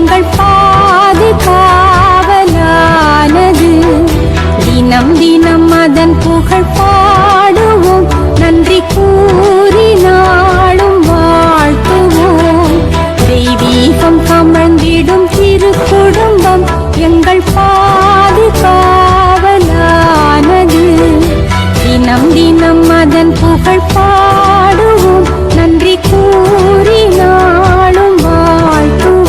எங்கள் பாதுகாவலானது. தினம் தினம் அதன் புகழ் பாடுவோம், நன்றி கூறி நாளும் வாழ்த்துவோம். தெய்வீகம் கமழ்ந்திடும் திரு குடும்பம் எங்கள் பாதுகாவலானது. தினம் தினம் அதன் புகழ் பாடுவோம், நன்றி கூறி நாளும் வாழ்த்துவோம்.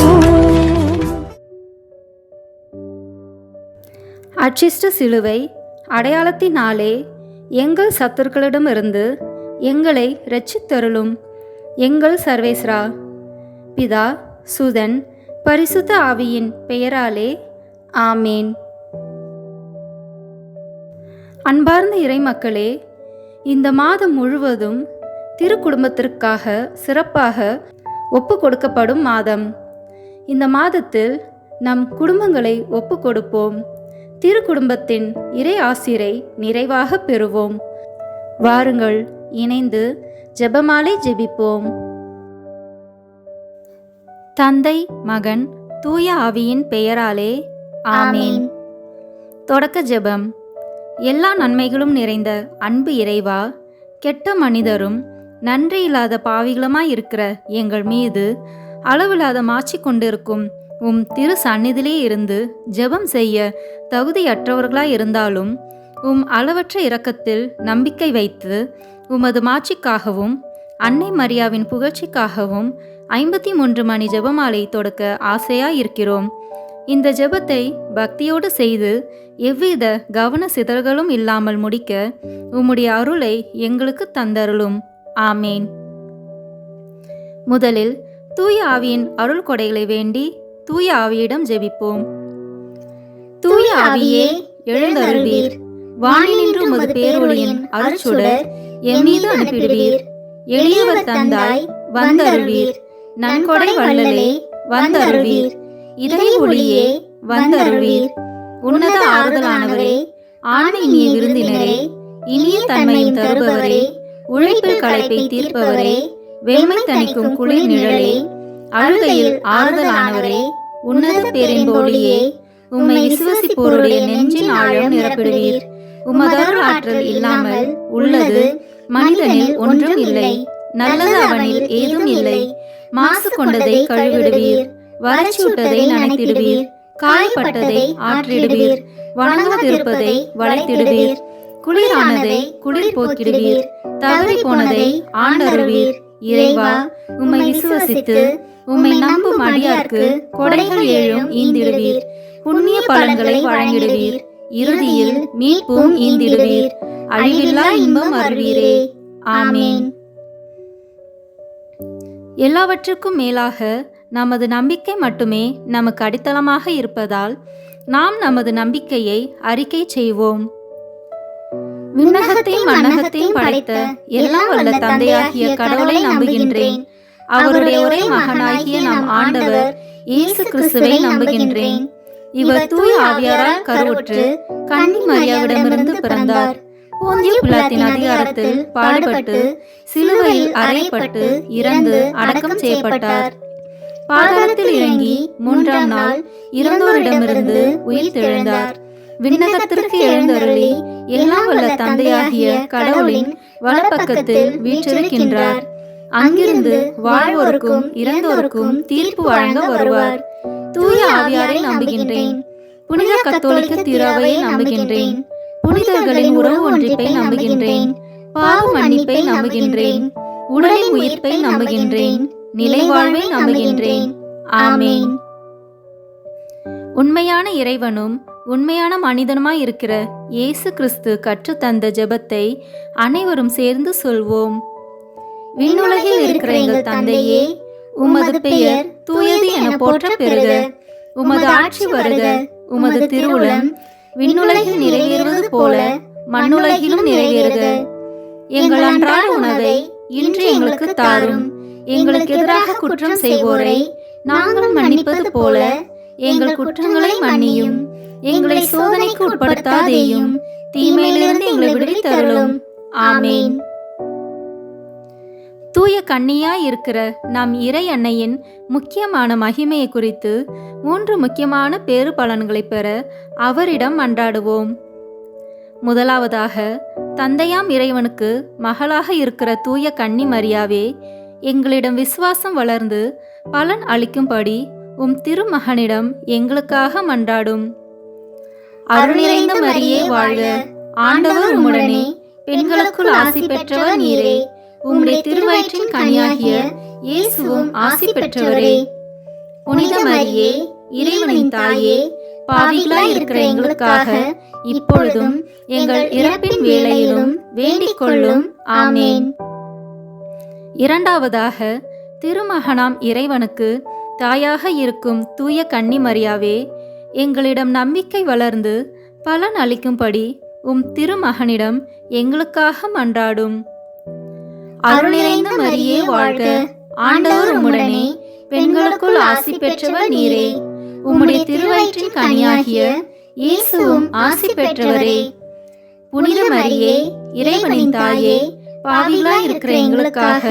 அச்சிஷ்ட சிலுவை அடையாளத்தினாலே எங்கள் சத்துருக்களிடமிருந்து எங்களை இரட்சித்தருளும் எங்கள் சர்வேஸ்வரா. பிதா, சுதன், பரிசுத்த ஆவியின் பெயராலே ஆமேன். அன்பார்ந்த இறைமக்களே, இந்த மாதம் முழுவதும் திருக்குடும்பத்திற்காக சிறப்பாக ஒப்பு கொடுக்கப்படும் மாதம். இந்த மாதத்தில் நம் குடும்பங்களை ஒப்பு கொடுப்போம். திருக்குடும்பத்தின் இறை ஆசிரை நிறைவாக பெறுவோம். வாருங்கள், இணைந்து ஜெபமாலை ஜெபிப்போம். தந்தை, மகன், தூய ஆவியின் பெயராலே ஆமேன். தொடக்க ஜெபம். எல்லா நன்மைகளும் நிறைந்த அன்பு இறைவா, கெட்ட மனிதரும் நன்றி இல்லாத பாவிகளுமாயிருக்கிற எங்கள் மீது அளவில்லாத மாட்சி கொண்டிருக்கும் உம் திரு சந்நிதியிலே இருந்து ஜெபம் செய்ய தகுதியற்றவர்களாய் இருந்தாலும் உம் அளவற்ற இரக்கத்தில் நம்பிக்கை வைத்து உமது மாட்சிக்காகவும் அன்னை மரியாவின் புகழ்ச்சிக்காகவும் 53 மணி ஜெபமாலை தொடக்க ஆசையாயிருக்கிறோம். இந்த ஜெபத்தை பக்தியோடு செய்து எவ்வித கவன சிதறல்களும் இல்லாமல் முடிக்க உம்முடைய அருளை எங்களுக்கு தந்தருளும். ஆமேன். முதலில் தூய ஆவியின் அருள் கொடைகளை வேண்டி தூய ஆவியிடம் ஜெபிப்போம். தூய ஆவியே எழுந்தருள்வீர், வானினின்று உமது பேரொளியின் அருட்சுடர் எம்மீது அனுப்பிடுவீர். எளியவர் தந்தாய் வந்தருள்வீர், நன்கொடை வள்ளலே வந்தருள்வீர், இதய ஒளியே வந்தருள்வீர். உன்னத ஆறுதலானவரே, ஆண்மை இனிய விருந்தினரே, இனிய தன்மையும் தருபவரே, உழைப்பில் களைப்பை தீர்ப்பவரே, வெண்மை தணிக்கும் குளிர் நிழலே, அழுகையில் ஆறுதலானவரே, உன்னத பேரின்பொழியே, உம்மை விசுவசிப்போருடைய நெஞ்சின் ஆழம் நிரப்பிடுவீர். உமதருள் ஆற்றல் இல்லாமல் உள்ளது மனிதனில் ஒன்றும் இல்லை, நல்லது அவனில் ஏதும் இல்லை. மாசு கொண்டதை கழுவிடுவீர், வறட்சியுட்டதை நனைத்திடுவீர், காயப்பட்டதை ஆற்றிடுவீர், வணங்காதிருப்பதை வளைத்திடுவீர், குளிரானதை குளிர் போக்கிடுவீர், தவறி போனதை ஆண்டருள்வீர். இறைவா, உம்மை விசுவசித்து உம்மை நம்பும் அடியார்க்கு கொடைகள் ஏழும் ஈந்திடுவீர், புண்ணிய பலன்களை வழங்கிடுவீர், இறுதியில் மீட்பும் ஈந்திடுவீர், அழிவில்லா இன்பம் அருள்வீரே. ஆமேன். எல்லாவற்றுக்கும் மேலாக நமது நம்பிக்கை மட்டுமே நமக்கு அடித்தளமாக இருப்பதால் நாம் நமது நம்பிக்கையை அறிக்கை செய்வோம். விண்ணகத்தையும் மண்ணகத்தையும் படைத்த எல்லாம் வல்ல தந்தையாகிய கடவுளை நம்புகின்றேன். அவருடைய ஒரே மகனாகிய நம் ஆண்டவர் இயேசு கிறிஸ்துவை நம்புகின்றேன். இவர் தூய ஆவியாரால் கருவுற்று கன்னி மரியாவிடமிருந்து பிறந்தார். போந்திய பிலாத்தின் அதிகாரத்தில் பாடுபட்டு சிலுவையில் அறையப்பட்டு இறந்து அடக்கம் செய்யப்பட்டார். பாதாளத்தில் இறங்கி 3ஆம் நாள் இறந்தோரிடமிருந்து உயிர் தெழுந்தார். விண்ணகத்திற்கு எழுந்தருளி எல்லாம் வல்ல தந்தையாகிய கடவுளின் வலப்பக்கத்தில் வீற்றிருக்கின்றார். அங்கிருந்து வாழ்வோருக்கும் இறந்தோருக்கும் தீர்ப்பு வழங்க வருவார். தூய ஆவியாரை நம்புகின்றேன். புனித கத்தோலிக்க திருவையை நம்புகின்றேன். புனிதர்களின் உறவு ஒன்றிப்பை நம்புகின்றேன். பாவ மன்னிப்பை நம்புகின்றேன். உடலின் உயிர்ப்பை நம்புகின்றேன். நிலை வாழ்வை நம்புகின்றேன். ஆமேன். உண்மையான இறைவனும் உண்மையான மனிதனுமாய் இருக்கிற இயேசு கிறிஸ்து கற்றுத்தந்த ஜெபத்தை அனைவரும் சேர்ந்து சொல்வோம். விண்ணுலகில் இருக்கிற எங்கள் தந்தையே, உமது பெயர் தூயது என போற்ற பெறுக. உமது ஆட்சி வருக. உமது திருவுளம் விண்ணுலகில் நிறைவேறுவது போல மண்ணுலகிலும் நிறைவேறுக. எங்கள் அன்றாட உணவை இன்று எங்களுக்கு தாரும். எங்களுக்கு எதிராக குற்றம் செய்வோரை நாங்கள் மன்னிப்பது போல எங்கள் குற்றங்களை மன்னியும். எங்களை சோதனைக்கு உட்படுத்தாதேயும், தீமையிலிருந்து எங்களை விடுவித்தருளும். ஆமேன். தூய கன்னியாய் இருக்கிற நம் இறை அன்னையின் முக்கியமான மகிமையை குறித்து 3 முக்கியமான பேறு பலன்களை பெற அவரிடம் மன்றாடுவோம். முதலாவதாக, தந்தையாம் இறைவனுக்கு மகளாக இருக்கிற தூய கன்னி மரியாவே, எங்களிடம் விசுவாசம் வளர்ந்து பலன் அளிக்கும்படி உம் திருமகனிடம் எங்களுக்காக மன்றாடும். அருள் நிறைந்த மரியே வாழ்க, ஆண்டவர் உம்முடனே, பெண்களுக்குள் ஆசி பெற்றவர் நீரே, உம்முடைய திருவயிற்றின் கனியாகிய இயேசுவும் ஆசி பெற்றவரே. புனித மரியே, இறைவனின் தாயே, பாவிகளாய் இருக்கிற எங்களுக்காக இப்பொழுதும் எங்கள் இறப்பின் வேளையிலும் வேண்டிக் கொள்ளும். ஆமேன். இரண்டாவதாக, திருமகனாம் இறைவனுக்கு தாயாக இருக்கும் தூய கன்னி மரியாவே, எங்களிடம் நம்பிக்கை வளர்ந்து பலன் அளிக்கும்படி உம் திருமகனிடம் எங்களுக்காக மன்றாடும். அருள் நிறைந்த மரியே வாழ்க, ஆண்டவர் உம்முடனே, பெண்களுக்குள் ஆசி பெற்றவர் நீரே, உம்முடைய திருவயிற்றின் கனியாகிய இயேசுவும் ஆசி பெற்றவரே. புனித மரியே, இறைவனின் தாயே, பாவிகளாய் இருக்கிற எங்களுக்காக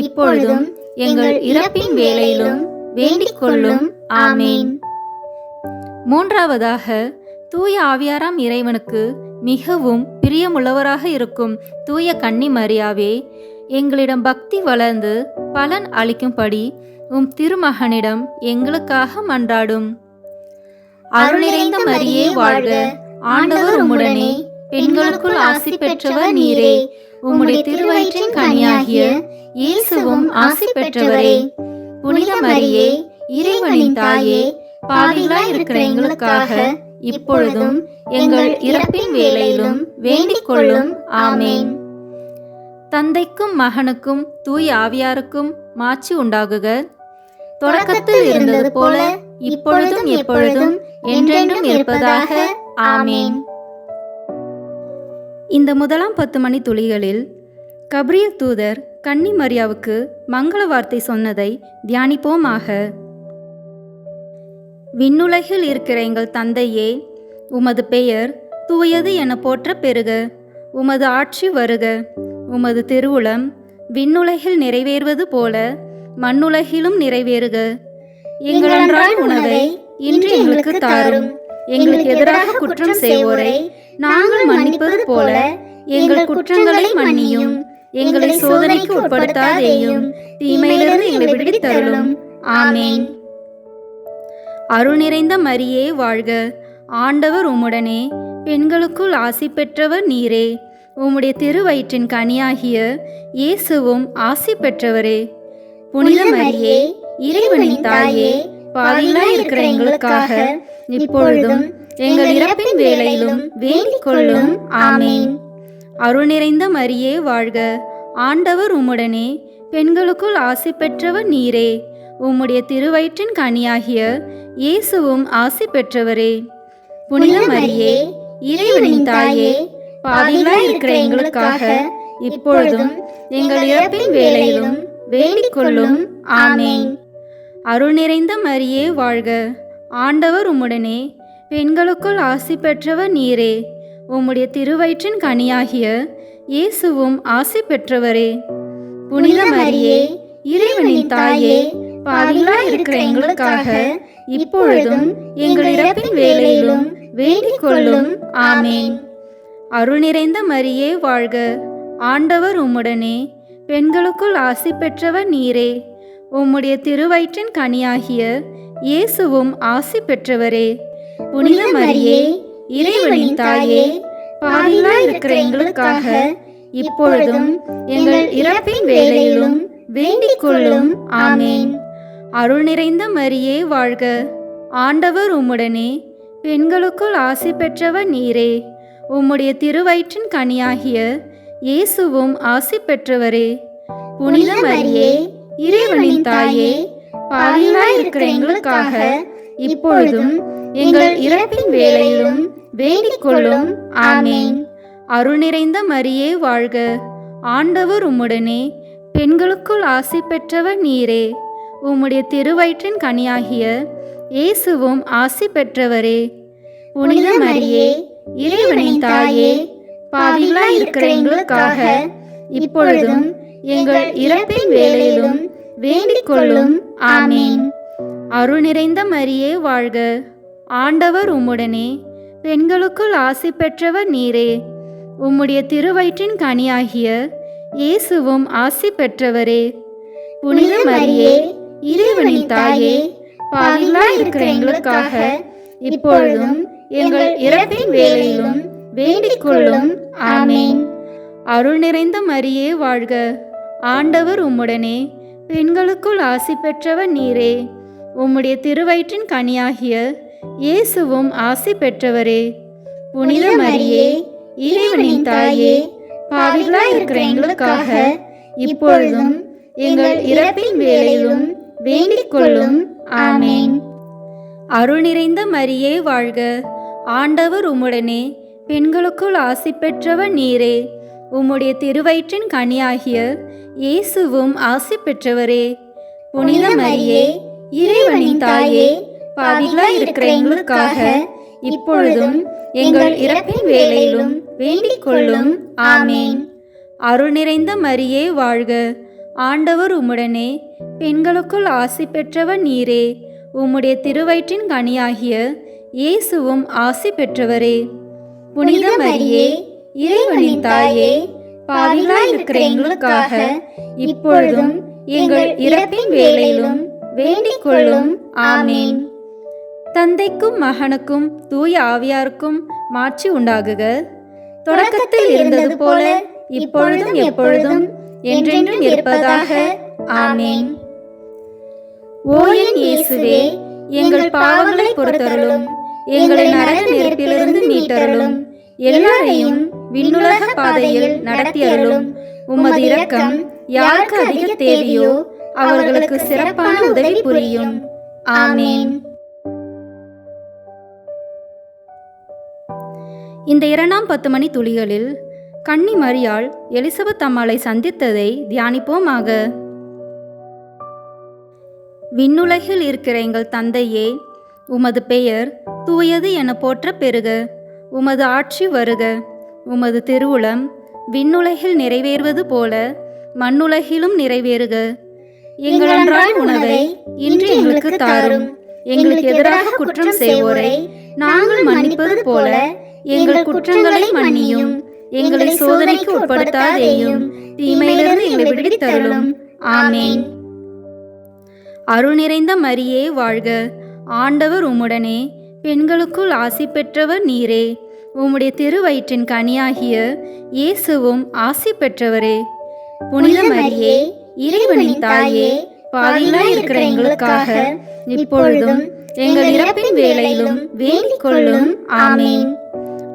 இப்பொழுதும் எங்கள் இறப்பின் வேளையிலும் வேண்டிக் கொள்ளும். ஆமேன். மூன்றாவதாக, தூய ஆவியாராம் இறைவனுக்கு மிகவும் பிரியமுள்ளவராக இருக்கும் தூய கன்னி மரியாவே, எங்களிடம் பக்தி வளர்ந்து பலன் அளிக்கும்படி உம் திருமகனிடம் எங்களுக்காக மன்றாடும். அருள் நிறைந்த மரியே வாழ்க, ஆண்டவர் உம்முடனே, பெண்களுக்குள் ஆசி பெற்றவர் நீரே, உம்முடைய திருவயிற்றின் கனியாகிய இயேசுவும் ஆசி பெற்றவரே. புனித மரியே, இறைவனின் தாயே, பாவிகளாய் இருக்கிற எங்களுக்காக இப்பொழுதும் எங்கள் இறப்பின் வேளையிலும் வேண்டிக் கொள்ளும். ஆமேன். தந்தைக்கும் மகனுக்கும் தூய ஆவியாருக்கும் மாட்சி உண்டாகுக. தொடக்கத்தில் இருந்தது போல இப்பொழுதும் எப்பொழுதும் என்றென்றும் இருப்பதாக. ஆமேன். இந்த முதலாம் 10 மணி துளிகளில் கபிரியல் தூதர் கன்னி மரியாவுக்கு மங்கள வார்த்தை சொன்னதை தியானிப்போமாக. விண்ணுலகில் இருக்கிற எங்கள் தந்தையே, உமது பெயர் தூயது என போற்ற பெறுக. உமது ஆட்சி வருக. உமது திருவுளம் விண்ணுலகில் நிறைவேறுவது போல மண்ணுலகிலும் நிறைவேறுக. எங்கள் அன்றாட உணவை இன்று எங்களுக்கு தாரும். எங்களுக்கு எதிராக குற்றம் செய்வோரை நாங்கள் மன்னிப்பது போல எங்கள் குற்றங்களை மன்னியும். எங்களை சோதனைக்கு உட்படுத்தாதேயும், தீமையிலிருந்து எங்களை விடுவித்தருளும். ஆமேன். அருள் நிறைந்த மரியே வாழ்க, ஆண்டவர் உம்முடனே, பெண்களுக்குள் ஆசி பெற்றவர் நீரே, உம்முடைய திருவயிற்றின் கனியாகிய இயேசுவும் ஆசி பெற்றவரே. புனித மரியே, இறைவனின் தாயே, பாவிகளாய் இருக்கிற எங்களுக்காக இப்பொழுதும் எங்கள் இறப்பின் வேளையிலும் வேண்டிக் கொள்ளும். ஆமேன். அருள் நிறைந்த மரியே வாழ்க, ஆண்டவர் உம்முடனே, பெண்களுக்குள் ஆசி பெற்றவர் நீரே, உம்முடைய திருவயிற்றின் கனியாகிய இயேசுவும் ஆசி பெற்றவரே. புனித மரியே, இறைவனின் தாயே, பாவிகளாய் இருக்கிற எங்களுக்காக இப்பொழுதும் எங்கள் இறப்பின் வேளையிலும் வேண்டிக் கொள்ளும். ஆமேன். அருள் நிறைந்த மரியே வாழ்க, ஆண்டவர் உம்முடனே, பெண்களுக்குள் ஆசி பெற்றவர் நீரே, உம்முடைய திருவயிற்றின் கனியாகிய இயேசுவும் ஆசி பெற்றவரே. புனித மரியே, இறைவனின் தாயே, பாவிகளாய் இருக்கிற எங்களுக்காக இப்பொழுதும் எங்கள் இறப்பின் வேளையிலும் வேண்டிக் கொள்ளும். ஆமேன். அருள் நிறைந்த மரியே வாழ்க, ஆண்டவர் உம்முடனே, பெண்களுக்குள் ஆசி பெற்றவர் நீரே, உம்முடைய திருவயிற்றின் கனியாகிய இயேசுவும் ஆசி பெற்றவரே. புனித மரியே, இறைவனின் தாயே, பாவிகளாய் இருக்கிற எங்களுக்காக இப்பொழுதும் எங்கள் இறப்பின் வேளையிலும் வேண்டிக் கொள்ளும். ஆமேன். அருள் நிறைந்த மரியே வாழ்க, ஆண்டவர் உம்முடனே, பெண்களுக்குள் ஆசி பெற்றவர் நீரே, உம்முடைய திருவயிற்றின் கனியாகிய இயேசுவும் ஆசி பெற்றவரே. புனித மரியே, இறைவனின் தாயே, பாவிகளாய் இருக்கிற எங்களுக்காக இப்பொழுதும் எங்கள் இறப்பின் வேளையிலும் வேண்டிக் கொள்ளும். ஆமேன். அருள் நிறைந்த மரியே வாழ்க, ஆண்டவர் உம்முடனே, பெண்களுக்குள் ஆசி பெற்றவர் நீரே, உம்முடைய திருவயிற்றின் கனியாகிய இயேசுவும் ஆசி பெற்றவரே. புனித மரியே, இறைவனின் தாயே, பாவிகளாய் இருக்கிற எங்களுக்காக இப்பொழுதும் எங்கள் இறப்பின் வேளையிலும் வேண்டிக் கொள்ளும். ஆமேன். அருள் நிறைந்த மரியே வாழ்க, ஆண்டவர் உம்முடனே, பெண்களுக்குள் ஆசி பெற்றவர் நீரே. உம்முடைய திருவயிற்றின் கனியாகிய இயேசுவும் ஆசி பெற்றவரே. புனித மரியே, இறைவனின் தாயே, பாவிகளாய் இருக்கிற எங்களுக்காக இப்பொழுதும் எங்கள் இறப்பின் வேளையிலும் வேண்டிக் கொள்ளும். ஆமேன். அருள் நிறைந்த மரியே வாழ்க, ஆண்டவர் உம்முடனே, பெண்களுக்குள் ஆசி பெற்றவர் நீரே. உம்முடைய திருவயிற்றின் கனியாகிய இயேசுவும் ஆசி பெற்றவரே. புனித மரியே, இறைவனின் தாயே, பாவிகளாய் இருக்கிற எங்களுக்காக இப்பொழுதும் எங்கள் இறப்பின் வேளையிலும் வேண்டிக் கொள்ளும். ஆமேன். அருள் நிறைந்த மரியே வாழ்க, ஆண்டவர் உம்முடனே, பெண்களுக்குள் ஆசி பெற்றவர் நீரே. உம்முடைய திருவயிற்றின் கனியாகிய இயேசுவும் ஆசி பெற்றவரே. புனித மரியே, இறைவனின் தாயே, பாவிகளாய் இருக்கிற எங்களுக்காக இப்பொழுதும் எங்கள் இறப்பின் வேளையிலும் வேண்டிக் கொள்ளும். ஆமேன். அருள் நிறைந்த மரியே வாழ்க, ஆண்டவர் உம்முடனே, பெண்களுக்குள் ஆசி பெற்றவர் நீரே. உம்முடைய திருவயிற்றின் கனியாகிய இயேசுவும் ஆசி பெற்றவரே. புனித மரியே, இறைவனின் தாயே, பாவிகளாய் இருக்கிற எங்களுக்காக இப்பொழுதும் எங்கள் இறப்பின் வேளையிலும் வேண்டிக் கொள்ளும். ஆமேன். தந்தைக்கும் மகனுக்கும் தூய ஆவியாருக்கும் மாட்சி உண்டாகுக. தொடக்கத்தில் இருந்தது போல இப்பொழுதும் எப்பொழுதும் என்றென்றும் இருப்பதாக. ஆமேன். ஓ என் இயேசுவே, எங்கள் பாவங்களை பொறுத்தருளும், எங்களை நரக நெருப்பிலிருந்து மீட்டருளும், எல்லாரையும் விண்ணுலக பாதையில் நடத்தியருளும். உமது இரக்கம் யாருக்கு அதிக தேவையோ அவர்களுக்கு சிறப்பான உதவி புரியும். ஆமேன். இந்த 2ஆம் 10 மணி துளிகளில் கன்னி மரியாள் எலிசபெத் அம்மாளை சந்தித்ததை தியானிப்போமாக. விண்ணுலகில் இருக்கிற எங்கள் தந்தையே, உமது பெயர் தூயது என போற்ற பெறுக. உமது ஆட்சி வருக. உமது திருவுளம் விண்ணுலகில் நிறைவேறுவது போல மண்ணுலகிலும் நிறைவேறுக. எங்கள் அன்றாட உணவை இன்று எங்களுக்கு தாரும். எங்களுக்கு எதிராக குற்றம் செய்வோரை நாங்கள் மன்னிப்பது போல எங்கள் குற்றங்களை மன்னியும். எங்களை சோதனைக்கு உட்படுத்தாதேயும், தீமையிலிருந்து எங்களை விடுவித்தருளும். ஆமேன். அருள் நிறைந்த மரியே வாழ்க, ஆண்டவர் உம்முடனே, பெண்களுக்குள் ஆசி பெற்றவர் நீரே. உம்முடைய திருவயிற்றின் கனியாகிய இயேசுவும் ஆசி பெற்றவரே. புனித மரியே, இறைவனின் தாயே, பாவிகளாய் இருக்கிற எங்களுக்காக இப்பொழுதும் எங்கள் இறப்பின் வேளையிலும் வேண்டிக் கொள்ளும். ஆமேன்.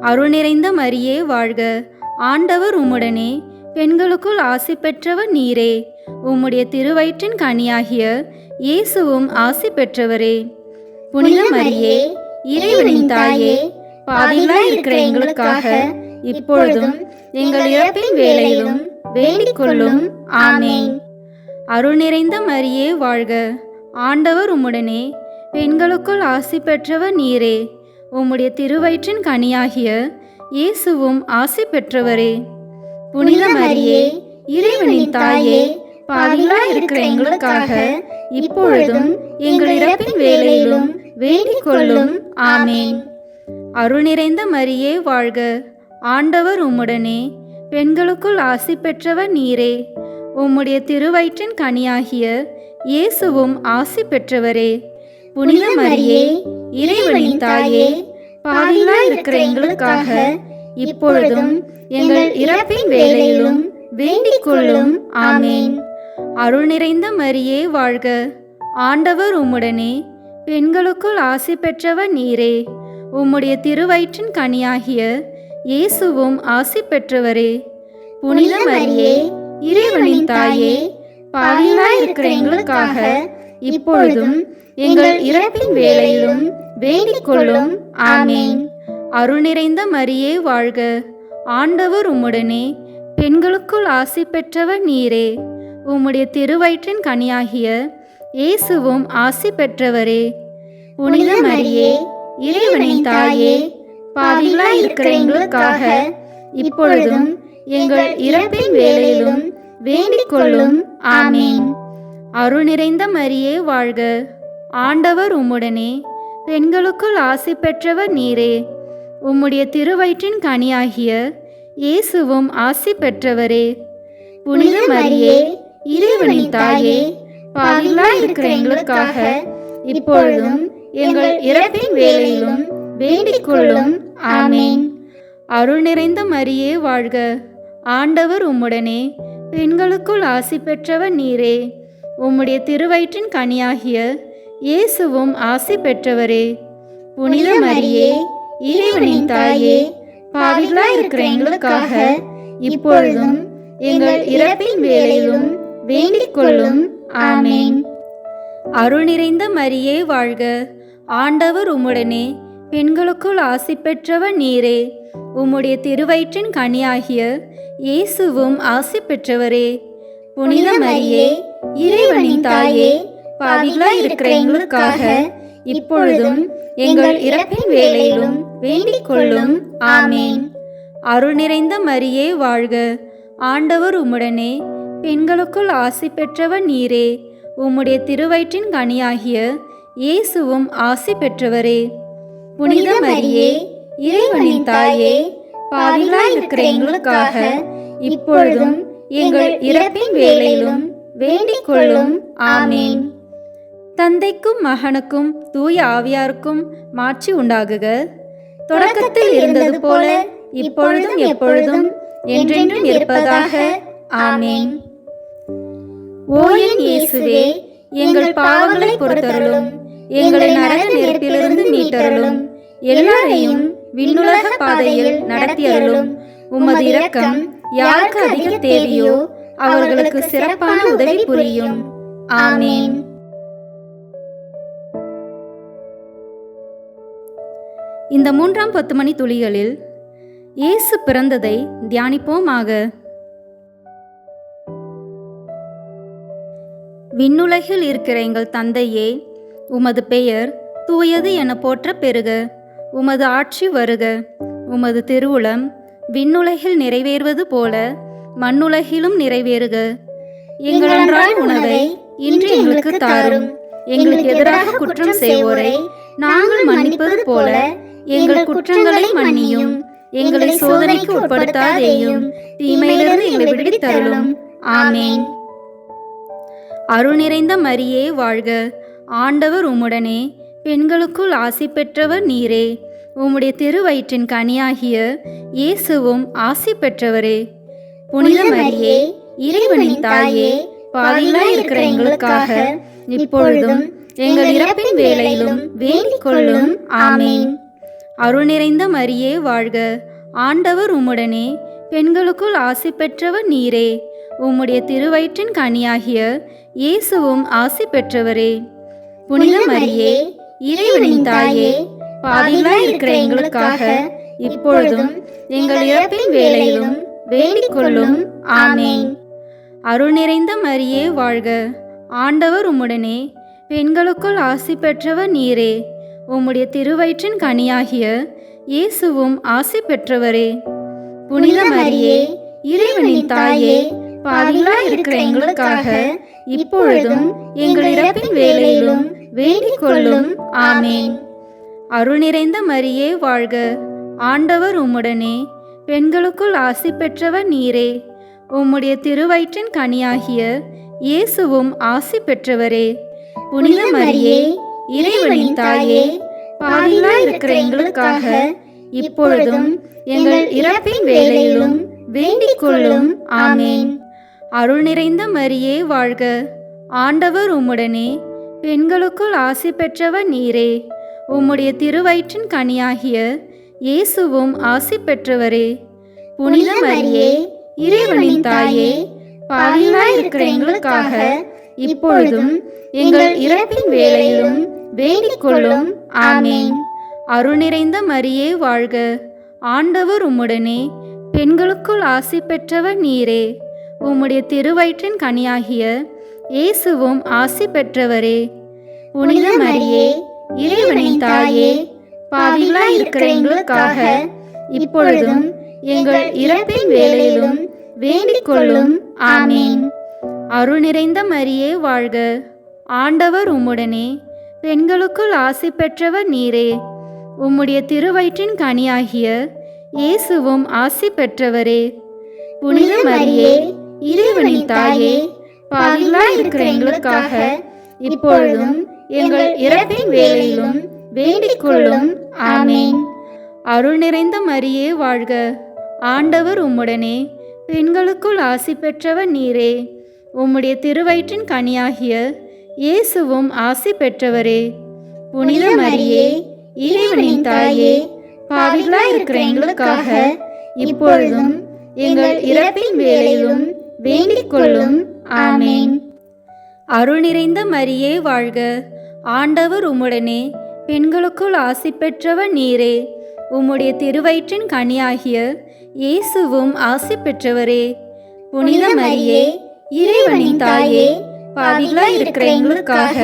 அருள் நிறைந்த மரியே வாழ்க, ஆண்டவர் உம்முடனே, பெண்களுக்குள் ஆசி பெற்றவர் நீரே. உம்முடைய திருவயிற்றின் கனியாகிய இயேசுவும் ஆசி பெற்றவரே. புனித மரியே, இறைவனின் தாயே, பாவிகளாய் இருக்கிற எங்களுக்காக இப்பொழுதும் எங்கள் இறப்பின் வேளையிலும் வேண்டிக் கொள்ளும். ஆமேன். அருள் நிறைந்த மரியே வாழ்க, ஆண்டவர் உம்முடனே, பெண்களுக்குள் ஆசி பெற்றவர் நீரே. உம்முடைய திருவயிற்றின் கனியாகிய இயேசுவும் ஆசி பெற்றவரே. புனித மரியே, இறைவனின் தாயே, பாவிகளாய் இருக்கிற எங்களுக்காக இப்பொழுதும் எங்கள் இறப்பின் வேளையிலும் வேண்டிக் கொள்ளும். ஆமேன். அருள் நிறைந்த மரியே வாழ்க, ஆண்டவர் உம்முடனே, பெண்களுக்குள் ஆசி பெற்றவர் நீரே. உம்முடைய திருவயிற்றின் கனியாகிய இயேசுவும் ஆசி பெற்றவரே. புனித மரியே, இறைவனின் தாயே, பாவிகளாய் இருக்கிற எங்களுக்காக இப்பொழுதும் எங்கள் இறப்பின் வேளையிலும் வேண்டிக் கொள்ளும். ஆமேன். அருள் நிறைந்த மரியே வாழ்க, ஆண்டவர் உம்முடனே, பெண்களுக்குள் ஆசி பெற்றவர் நீரே. உம்முடைய திருவயிற்றின் கனியாகிய இயேசுவும் ஆசி பெற்றவரே. புனித மரியே, இறைவனின் தாயே, பாவிகளாய் இருக்கிற எங்களுக்காக இப்பொழுதும் எங்கள் இறப்பின் வேளையிலும் வேண்டிக் கொள்ளும். ஆமேன். அருள் நிறைந்த மரியே வாழ்க, ஆண்டவர் உம்முடனே, பெண்களுக்குள் ஆசி பெற்றவர் நீரே. உம்முடைய திருவயிற்றின் கனியாகிய இயேசுவும் ஆசி பெற்றவரே. புனித மரியே, இறைவனின் தாயே, பாவிகளாய் இருக்கிற எங்களுக்காக இப்பொழுதும் எங்கள் இறப்பின் வேளையிலும் வேண்டிக் கொள்ளும். ஆமேன். அருள் நிறைந்த மரியே வாழ்க, ஆண்டவர் உம்முடனே, பெண்களுக்குள் ஆசி பெற்றவர் நீரே. உம்முடைய திருவயிற்றின் கனியாகிய இயேசுவும் ஆசி பெற்றவரே. புனித மரியே, இறைவனின் தாயே, பாவிகளாய் இருக்கிற எங்களுக்காக இப்பொழுதும் எங்கள் இறப்பின் வேளையிலும் வேண்டிக் கொள்ளும். ஆமேன். அருள் நிறைந்த மரியே வாழ்க, ஆண்டவர் உம்முடனே, பெண்களுக்குள் ஆசி பெற்றவர் நீரே. உம்முடைய திருவயிற்றின் கனியாகிய இயேசுவும் ஆசி பெற்றவரே. புனித மரியே, இறைவனின் தாயே, பாவிகளாய் இருக்கிற எங்களுக்காக இப்பொழுதும் எங்கள் இறப்பின் வேளையிலும் வேண்டிக் கொள்ளும். ஆமேன். அருள் நிறைந்த மரியே வாழ்க, ஆண்டவர் உம்முடனே, பெண்களுக்குள் ஆசி பெற்றவர் நீரே. உம்முடைய திருவயிற்றின் கனியாகிய இயேசுவும் ஆசி பெற்றவரே. புனித மரியே, இறைவனின் தாயே, பாவிகளாய் இருக்கிற எங்களுக்காக இப்பொழுதும் எங்கள் இறப்பின் வேளையிலும் வேண்டிக் கொள்ளும். ஆமேன். அருள் நிறைந்த மரியே வாழ்க, ஆண்டவர் உம்முடனே, பெண்களுக்குள் ஆசி பெற்றவர் நீரே. உம்முடைய திருவயிற்றின் கனியாகிய இயேசுவும் ஆசி பெற்றவரே. புனித மரியே, இறைவனின் தாயே, பாவிகளாய் இருக்கிற எங்களுக்காக இப்பொழுதும் எங்கள் இறப்பின் வேளையிலும் வேண்டிக் கொள்ளும். ஆமேன். தந்தைக்கும் மகனுக்கும் தூய ஆவியாருக்கும் மாட்சி உண்டாகுக. தொடக்கத்தில் இருந்தது போல இப்பொழுதும் எப்பொழுதும் என்றென்றும் இருப்பதாக. ஆமேன். ஓ என் இயேசுவே, எங்கள் பாவங்களை பொறுத்தருளும், எங்களை நரக நெருப்பிலிருந்து மீட்டருளும், எல்லாரையும் விண்ணுலக பாதையில் நடத்தியருளும். உமது இரக்கம் யாருக்கு அதிக தேவையோ அவர்களுக்கு சிறப்பான உதவி புரியும். ஆமேன். இந்த 3ஆம் 10 மணி துளிகளில் இயேசு பிறந்ததை தியானிப்போமாக. விண்ணுலகில் இருக்கிற எங்கள் தந்தையே, உமது பெயர் தூயது என போற்ற பெறுக. உமது ஆட்சி வருக. உமது திருவுளம் விண்ணுலகில் நிறைவேறுவது போல மண்ணுலகிலும் நிறைவேறுக. எங்கள் அன்றாட உணவை இன்று எங்களுக்கு தாரும். எங்களுக்கு எதிராக குற்றம் செய்வோரை நாங்கள் மன்னிப்பது போல எங்கள் குற்றங்களை மன்னியும். எங்களை சோதனைக்கு உட்படுத்தாதேயும், தீமையிலிருந்து எங்களை விடுவித்தருளும். ஆமேன். அருள் நிறைந்த மரியே வாழ்க, ஆண்டவர் உம்முடனே, பெண்களுக்குள் ஆசி பெற்றவர் நீரே. உம்முடைய திருவயிற்றின் கனியாகிய இயேசுவும் ஆசி பெற்றவரே. புனித மரியே, இறைவனின் தாயே, பாவிகளாய் இருக்கிற எங்களுக்காக இப்பொழுதும் எங்கள் இறப்பின் வேளையிலும் வேண்டிக் கொள்ளும். ஆமேன். அருள் நிறைந்த மரியே வாழ்க, ஆண்டவர் உம்முடனே, பெண்களுக்குள் ஆசி பெற்றவர் நீரே. உம்முடைய திருவயிற்றின் கனியாகிய இயேசுவும் ஆசி பெற்றவரே. புனித மரியே, இறைவனின் தாயே, பாவிகளாய் இருக்கிற எங்களுக்காக இப்பொழுதும் எங்கள் இறப்பின் வேளையிலும் வேண்டிக் கொள்ளும். ஆமேன். அருள் நிறைந்த மரியே வாழ்க, ஆண்டவர் உம்முடனே, பெண்களுக்குள் ஆசி பெற்றவர் நீரே. உம்முடைய திருவயிற்றின் கனியாகிய இயேசுவும் ஆசி பெற்றவரே. புனித மரியே, இறைவனின் தாயே, பாவிகளாய் இருக்கிற எங்களுக்காக இப்பொழுதும் எங்கள் இறப்பின் வேளையிலும் வேண்டிக் கொள்ளும். ஆமேன். அருள் நிறைந்த மரியே வாழ்க, ஆண்டவர் உம்முடனே, பெண்களுக்குள் ஆசி பெற்றவர் நீரே. உம்முடைய திருவயிற்றின் கனியாகிய இயேசுவும் ஆசி பெற்றவரே. புனித மரியே, இறைவனின் தாயே, பாவிகளாய் இருக்கிற எங்களுக்காக இப்பொழுதும் எங்கள் இறப்பின் வேளையிலும் வேண்டிக் கொள்ளும். ஆமேன். அருள் நிறைந்த மரியே வாழ்க, ஆண்டவர் உம்முடனே, பெண்களுக்குள் ஆசி பெற்றவர் நீரே. உம்முடைய திருவயிற்றின் கனியாகிய இயேசுவும் ஆசி பெற்றவரே. புனித மரியே, இறைவனின் தாயே, பாவிகளாய் இருக்கிற எங்களுக்காக இப்பொழுதும் எங்கள் இறப்பின் வேளையிலும் வேண்டிக் கொள்ளும். ஆமேன். அருள் நிறைந்த மரியே வாழ்க, ஆண்டவர் உம்முடனே, பெண்களுக்குள் ஆசி பெற்றவர் நீரே. உம்முடைய திருவயிற்றின் கனியாகிய இயேசுவும் ஆசி பெற்றவரே. புனித மரியே, இறைவனின் தாயே, பாவிகளாய் இருக்கிற எங்களுக்காக இப்பொழுதும் எங்கள் இறப்பின் வேளையிலும் வேண்டிக் கொள்ளும். ஆமேன். அருள் நிறைந்த மரியே வாழ்க, ஆண்டவர் உம்முடனே, பெண்களுக்குள் ஆசி பெற்றவர் நீரே. உம்முடைய திருவயிற்றின் கனியாகிய இயேசுவும் ஆசி பெற்றவரே. புனித மரியே, இறைவனின் தாயே, பாவிகளாய் இருக்கிற எங்களுக்காக இப்பொழுதும் எங்கள் இறப்பின் வேளையிலும் வேண்டிக் கொள்ளும். ஆமேன். அருள் நிறைந்த மரியே வாழ்க, ஆண்டவர் உம்முடனே, பெண்களுக்குள் ஆசி பெற்றவர் நீரே. உம்முடைய திருவயிற்றின் கனியாகிய இயேசுவும் ஆசி பெற்றவரே. புனித மரியே, இறைவனின் தாயே, பாவிகளாய் இருக்கிற எங்களுக்காக இப்பொழுதும் எங்கள் இறப்பின் வேளையிலும் வேண்டிக் கொள்ளும். ஆமேன். அருள் நிறைந்த மரியே வாழ்க, ஆண்டவர் உம்முடனே, பெண்களுக்குள் ஆசி பெற்றவர் நீரே. உம்முடைய திருவயிற்றின் கனியாகிய இயேசுவும் ஆசி பெற்றவரே. புனித மரியே, இறைவனின் தாயே, பாவிகளாய் இருக்கிற எங்களுக்காக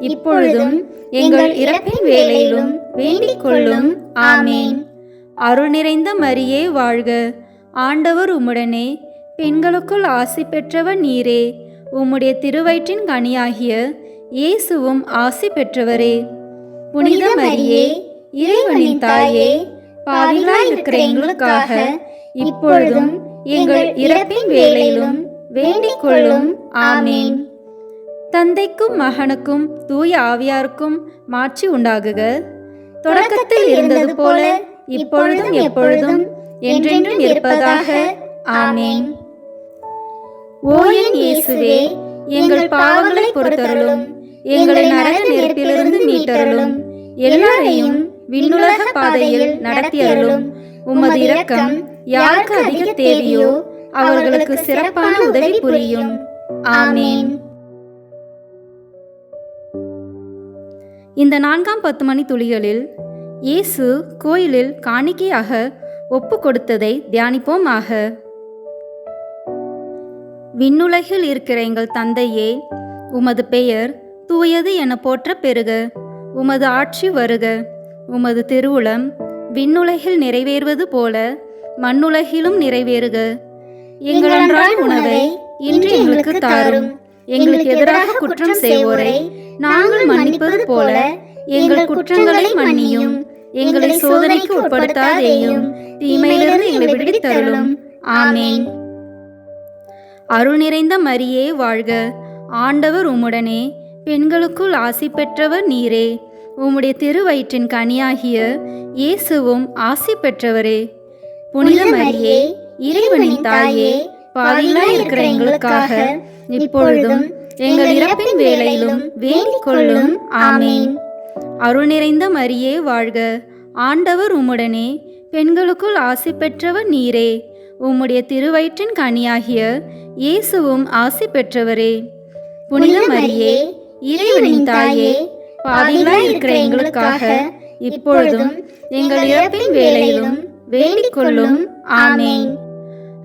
இப்பொழுதும் எங்கள் இறப்பின் வேளையிலும் வேண்டிக் கொள்ளும். ஆமேன். அருள் நிறைந்த மரியே வாழ்க, ஆண்டவர் உம்முடனே, பெண்களுக்குள் ஆசி பெற்றவர் நீரே. உம்முடைய திருவயிற்றின் கனியாகிய இயேசுவும் ஆசி பெற்றவரே. புனித மரியே, இறைவனின் தாயே, பாவிகளாய் இருக்கிற எங்களுக்காக இப்பொழுதும் எங்கள் இறப்பின் வேளையிலும் வேண்டிக் கொள்ளும். ஆமேன். தந்தைக்கும் மகனுக்கும் தூய ஆவியாருக்கும் மாட்சி உண்டாகுக. தொடக்கத்தில் இருந்தது போல இப்பொழுதும் எப்பொழுதும் என்றென்றும் இருப்பதாக. ஆமேன். ஓ என் இயேசுவே, எங்கள் பாவங்களை பொறுத்தருளும், எங்களை நரக நெருப்பிலிருந்து மீட்டருளும், எல்லாரையும் விண்ணுலக பாதையில் நடத்தியருளும். உமது இரக்கம் யாருக்கு அதிக தேவையோ அவர்களுக்கு சிறப்பான உதவி புரியும். ஆமேன். இந்த 4ஆம் 10 மணி துளிகளில் இயேசு கோயிலில் காணிக்கையாக ஒப்பு கொடுத்ததை தியானிப்போமாக. விண்ணுலகில் இருக்கிற எங்கள் தந்தையே, உமது பெயர் தூயது என போற்ற பெறுக. உமது ஆட்சி வருக. உமது திருவுளம் விண்ணுலகில் நிறைவேறுவது போல மண்ணுலகிலும் நிறைவேறுக. எங்கள் அன்றாட உணவை இன்று எங்களுக்கு தாரும். எங்களுக்கு எதிராக குற்றம் செய்வோரை நாங்கள் மன்னிப்பது போல எங்கள் குற்றங்களை மன்னியும். எங்களை சோதனைக்கு உட்படுத்தாதேயும், தீமையிலிருந்து எங்களை விடுவித்தருளும். ஆமேன். அருள் நிறைந்த மரியே வாழ்க, ஆண்டவர் உம்முடனே, பெண்களுக்குள் ஆசி பெற்றவர் நீரே. உம்முடைய திருவயிற்றின் கனியாகிய இயேசுவும் ஆசி பெற்றவரே. புனித மரியே, இறைவனின் தாயே, பாவிகளாய் இருக்கிற எங்களுக்காக இப்பொழுதும் எங்கள் இறப்பின் வேளையிலும் வேண்டிக் கொள்ளும். ஆமேன். அருள் நிறைந்த மரியே வாழ்க, ஆண்டவர் உம்முடனே, பெண்களுக்குள் ஆசி பெற்றவர் நீரே. உம்முடைய திருவயிற்றின் கனியாகிய இயேசுவும் ஆசி பெற்றவரே. புனித மரியே, இறைவனின் தாயே, பாவிகளாய் இருக்கிற எங்களுக்காக இப்பொழுதும் எங்கள் இறப்பின் வேளையிலும் வேண்டிக் கொள்ளும். ஆமேன்.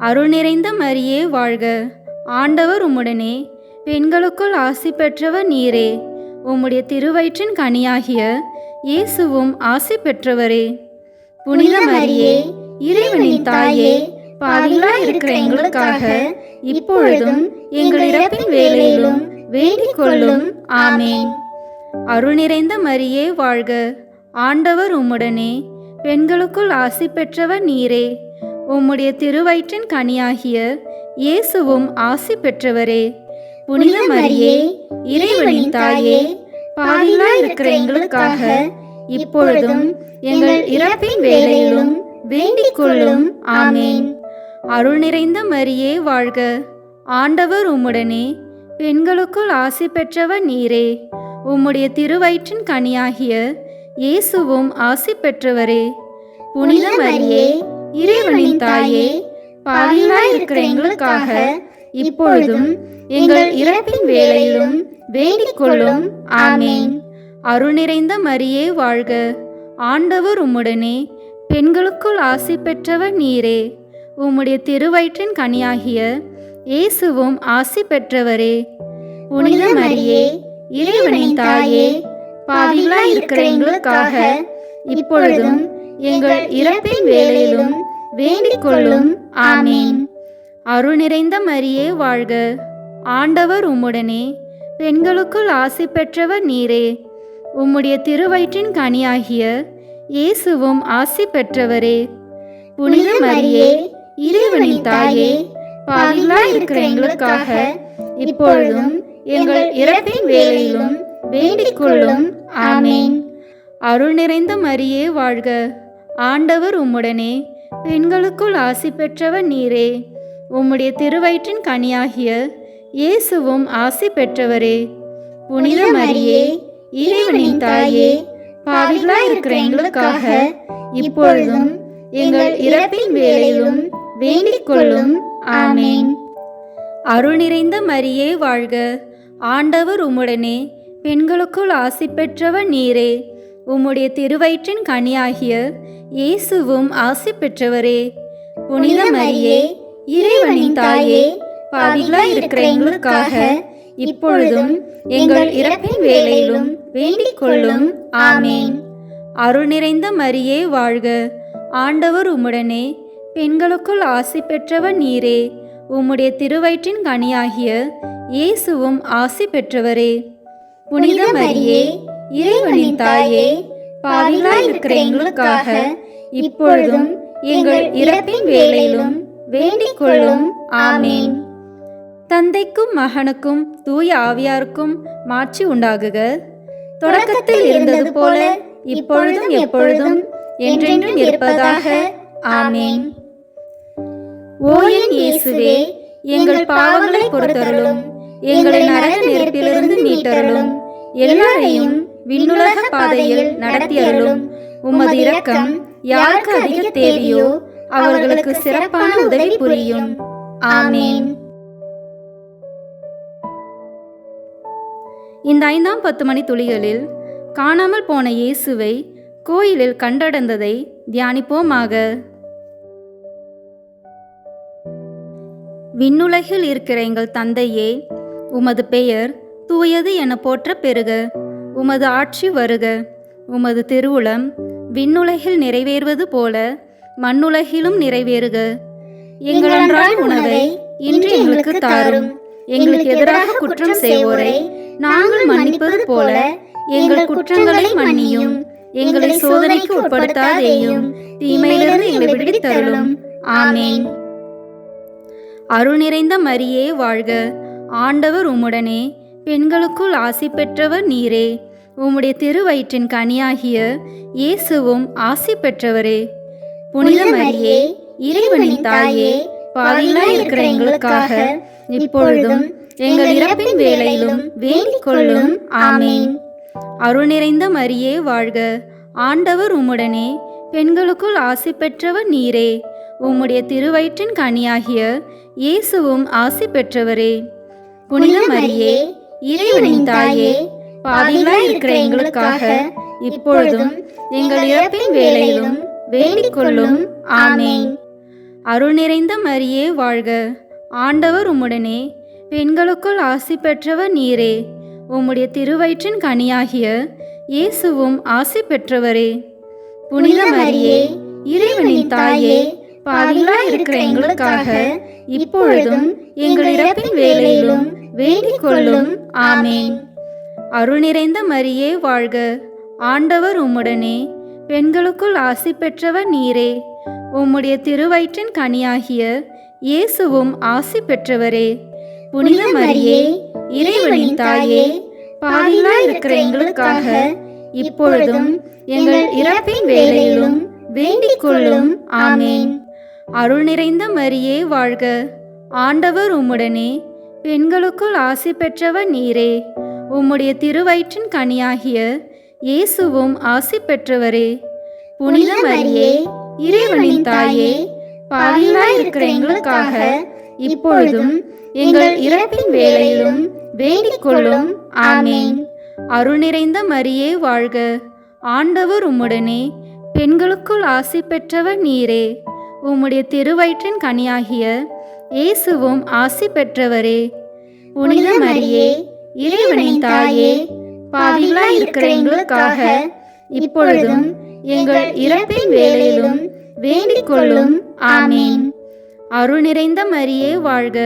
அருள் நிறைந்த மரியே வாழ்க, ஆண்டவர் உம்முடனே, பெண்களுக்குள் ஆசி பெற்றவர் நீரே. உம்முடைய திருவயிற்றின் கனியாகிய இயேசுவும் ஆசி பெற்றவரே. புனித மரியே, இறைவனின் தாயே, பாவிகளாய் இருக்கிற எங்களுக்காக இப்பொழுதும் எங்கள் இறப்பின் வேளையிலும் வேண்டிக் கொள்ளும். ஆமேன். அருள் நிறைந்த மரியே வாழ்க, ஆண்டவர் உம்முடனே, பெண்களுக்குள் ஆசி பெற்றவர் நீரே. உம்முடைய திருவயிற்றின் கனியாகிய இயேசுவும் ஆசி பெற்றவரே. புனித மரியே, இறைவனின் தாயே, பாவிகளாய் இருக்கிற எங்களுக்காக இப்பொழுதும் எங்கள் இறப்பின் வேளையிலும் வேண்டிக் கொள்ளும். ஆமேன். அருள் நிறைந்த மரியே வாழ்க, ஆண்டவர் உம்முடனே, பெண்களுக்குள் ஆசி பெற்றவர் நீரே. உம்முடைய திருவயிற்றின் கனியாகிய இயேசுவும் ஆசி பெற்றவரே. புனித மரியே, இறைவனின் தாயே, பாவிகளாய் இருக்கிற எங்களுக்காக இப்பொழுதும் எங்கள் இறப்பின் வேளையிலும் வேண்டிக் கொள்ளும். ஆமேன். அருள் நிறைந்த மரியே வாழ்க, ஆண்டவர் உம்முடனே, பெண்களுக்குள் ஆசி பெற்றவர் நீரே. உம்முடைய திருவயிற்றின் கனியாகிய இயேசுவும் ஆசி பெற்றவரே. புனித மரியே, இறைவனின் தாயே, பாவிகளாய் இருக்கிற எங்களுக்காக இப்பொழுதும் எங்கள் இறப்பின் வேளையிலும் வேண்டிக் கொள்ளும். ஆமேன். அருள் நிறைந்த மரியே வாழ்க. ஆண்டவர் உம்முடனே, பெண்களுக்குள் ஆசி பெற்றவர் நீரே. உம்முடைய திருவயிற்றின் கனியாகிய இயேசுவும் ஆசி பெற்றவரே. புனித மரியே, இறைவனின் தாயே, பாவிகளாய் இருக்கிற எங்களுக்காக இப்பொழுதும் எங்கள் இறப்பின் வேளையிலும் வேண்டிக் கொள்ளும். ஆமேன். அருள் நிறைந்த மரியே வாழ்க. ஆண்டவர் உம்முடனே, பெண்களுக்குள் ஆசி பெற்றவர் நீரே. உம்முடைய திருவயிற்றின் கனியாகிய இயேசுவும் ஆசி பெற்றவரே. புனித மரியே, இறைவனின் தாயே, பாவிகளாய் இருக்கிற எங்களுக்காக இப்பொழுதும் எங்கள் இறப்பின் வேளையிலும் வேண்டிக் கொள்ளும். ஆமேன். அருள் நிறைந்த மரியே வாழ்க. ஆண்டவர் உம்முடனே, பெண்களுக்குள் ஆசி பெற்றவர் நீரே. உம்முடைய திருவயிற்றின் கனியாகிய இயேசுவும் ஆசி பெற்றவரே. புனித மரியே, இறைவனின் தாயே, பாவிகளாய் இருக்கிற எங்களுக்காக இப்பொழுதும் எங்கள் இறப்பின் வேளையிலும் வேண்டிக் கொள்ளும். ஆமேன். அருள் நிறைந்த மரியே வாழ்க. ஆண்டவர் உம்முடனே, பெண்களுக்குள் ஆசி பெற்றவர் நீரே. உம்முடைய திருவயிற்றின் கனியாகிய இயேசுவும் ஆசி பெற்றவரே. புனித மரியே, இறைவனின் தாயே, பாவிகளாய் இருக்கிற எங்களுக்காக இப்பொழுதும் எங்கள் இறப்பின் வேளையிலும் வேண்டிக் கொள்ளும். ஆமேன். தந்தைக்கும் மகனுக்கும் தூய ஆவியாருக்கும் மாட்சி உண்டாகுக. தொடக்கத்தில் இருந்தது போல இப்பொழுதும் எப்பொழுதும் என்றென்றும் இருப்பதாக. ஆமேன். ஓ என் இயேசுவே, எங்கள் பாவங்களை பொறுத்தருளும், எங்களை நரக நெருப்பிலிருந்து மீட்டருளும், எல்லாரையும் விண்ணுலக பாதையில் நடத்தியருளும். உமது இரக்கம் யாருக்கு அதிக தேவையோ அவர்களுக்கு சிறப்பான உதவி புரியும். ஆமேன். இந்த 5ஆம் 10 மணி துளிகளில் காணாமல் போன இயேசுவை கோயிலில் கண்டடைந்ததை தியானிப்போமாக. விண்ணுலகில் இருக்கிற எங்கள் தந்தையே, உமது பெயர் தூயது என போற்ற பெறுக. உமது ஆட்சி வருக. உமது திருவுளம் விண்ணுலகில் நிறைவேறுவது போல மண்ணுலகிலும் நிறைவேறுக. எங்கள் அன்றாட உணவை இன்று எங்களுக்கு தாரும். எங்களுக்கு எதிராக குற்றம் செய்வோரை நாங்கள் மன்னிப்பது போல எங்கள் குற்றங்களை மன்னியும். எங்களை சோதனைக்கு உட்படுத்தாதேயும், தீமையிலிருந்து எங்களை விடுவித்தருளும். ஆமேன். அருள் நிறைந்த மரியே வாழ்க. ஆண்டவர் உம்முடனே, பெண்களுக்குள் ஆசி பெற்றவர் நீரே. உம்முடைய திருவயிற்றின் கனியாகிய இயேசுவும் ஆசி பெற்றவரே. புனித மரியே, இறைவனின் தாயே, பாவிகளாய் இருக்கிற எங்களுக்காக இப்பொழுதும் எங்கள் இறப்பின் வேளையிலும் வேண்டிக் கொள்ளும். ஆமேன். அருள் நிறைந்த மரியே வாழ்க. ஆண்டவர் உம்முடனே, பெண்களுக்குள் ஆசி பெற்றவர் நீரே. உம்முடைய திருவயிற்றின் கனியாகிய இயேசுவும் ஆசி பெற்றவரே. புனித மரியே, இறைவனின் தாயே, பாவிகளாய் இருக்கிற எங்களுக்காக இப்பொழுதும் எங்கள் இறப்பின் வேளையிலும் வேண்டிக் கொள்ளும். ஆமேன். அருள் நிறைந்த மரியே வாழ்க. ஆண்டவர் உம்முடனே, பெண்களுக்குள் ஆசி பெற்றவர் நீரே. உம்முடைய திருவயிற்றின் கனியாகிய இயேசுவும் ஆசி பெற்றவரே. புனித மரியே, இறைவனின் தாயே, பாவிகளாய் இருக்கிற எங்களுக்காக இப்பொழுதும் எங்கள் இறப்பின் வேளையிலும் வேண்டிக் கொள்ளும். ஆமேன். அருள் நிறைந்த மரியே வாழ்க. ஆண்டவர் உம்முடனே, பெண்களுக்குள் ஆசி பெற்றவர் நீரே. உம்முடைய திருவயிற்றின் கனியாகிய இயேசுவும் ஆசி பெற்றவரே. புனித மரியே, இறைவனின் தாயே, பாவிகளாய் இருக்கிற எங்களுக்காக இப்பொழுதும் எங்கள் இறப்பின் வேளையிலும் வேண்டிக் கொள்ளும். ஆமேன். அருள் நிறைந்த மரியே வாழ்க. ஆண்டவர் உம்முடனே, பெண்களுக்குள் ஆசி பெற்றவர் நீரே. உம்முடைய திருவயிற்றின் கனியாகிய இயேசுவும் ஆசி பெற்றவரே. புனித மரியே, இறைவனின் தாயே, பாவிகளாய் இருக்கிற எங்களுக்காக இப்பொழுதும் எங்கள் இறப்பின் வேளையிலும் வேண்டிக் கொள்ளும். ஆமேன். அருள் நிறைந்த மரியே வாழ்க. ஆண்டவர் உம்முடனே, பெண்களுக்குள் ஆசி பெற்றவர் நீரே. உம்முடைய திருவயிற்றின் கனியாகிய இயேசுவும் ஆசி பெற்றவரே. புனித மரியே, இறைவனின் தாயே, பாவிகளாய் இருக்கிற எங்களுக்காக இப்பொழுதும் எங்கள் இறப்பின் வேளையிலும் வேண்டிக் கொள்ளும். ஆமேன். அருள் நிறைந்த மரியே வாழ்க.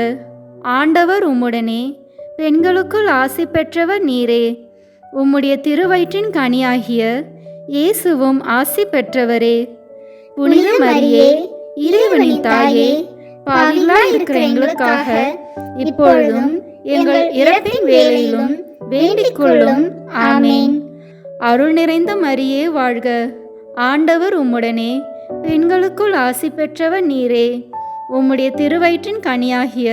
ஆண்டவர் உம்முடனே, பெண்களுக்குள் ஆசி பெற்றவர் நீரே. உம்முடைய திருவயிற்றின் கனியாகிய இயேசுவும் ஆசி பெற்றவரே. புனித மரியே, இறைவனின் தாயே, பாவிகளாய் இருக்கிற எங்களுக்காக இப்பொழுதும் எங்கள் இறப்பின் வேளையிலும் வேண்டிக் கொள்ளும். ஆமேன். அருள் நிறைந்த மரியே வாழ்க. ஆண்டவர் உம்முடனே, பெண்களுக்குள் ஆசி பெற்றவர் நீரே. உம்முடைய திருவயிற்றின் கனியாகிய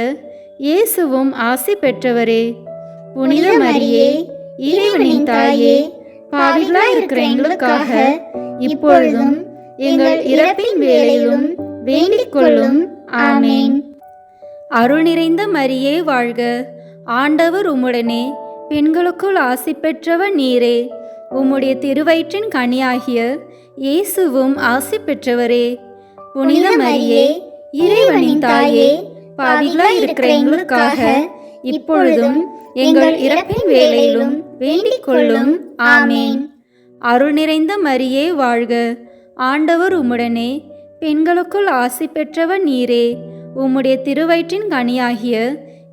இயேசுவும் ஆசி பெற்றவரே. புனித மரியே, இறைவனின் தாயே, பாவிகளாய் இருக்கிற எங்களுக்காக இப்பொழுதும் எங்கள் இறப்பின் வேளையிலும் வேண்டிக் கொள்ளும். ஆமேன். அருள் நிறைந்த மரியே வாழ்க. ஆண்டவர் உம்முடனே, பெண்களுக்குள் ஆசி பெற்றவர் நீரே. உம்முடைய திருவயிற்றின் கனியாகிய இயேசுவும் ஆசி பெற்றவரே. புனித மரியே, இறைவனின் தாயே, பாவிகளாய் இருக்கிற எங்களுக்காக இப்பொழுதும் எங்கள் இறப்பின் வேளையிலும் வேண்டிக் கொள்ளும். ஆமேன். அருள் நிறைந்த மரியே வாழ்க. ஆண்டவர் உம்முடனே, பெண்களுக்குள் ஆசி பெற்றவர் நீரே. உம்முடைய திருவயிற்றின் கனியாகிய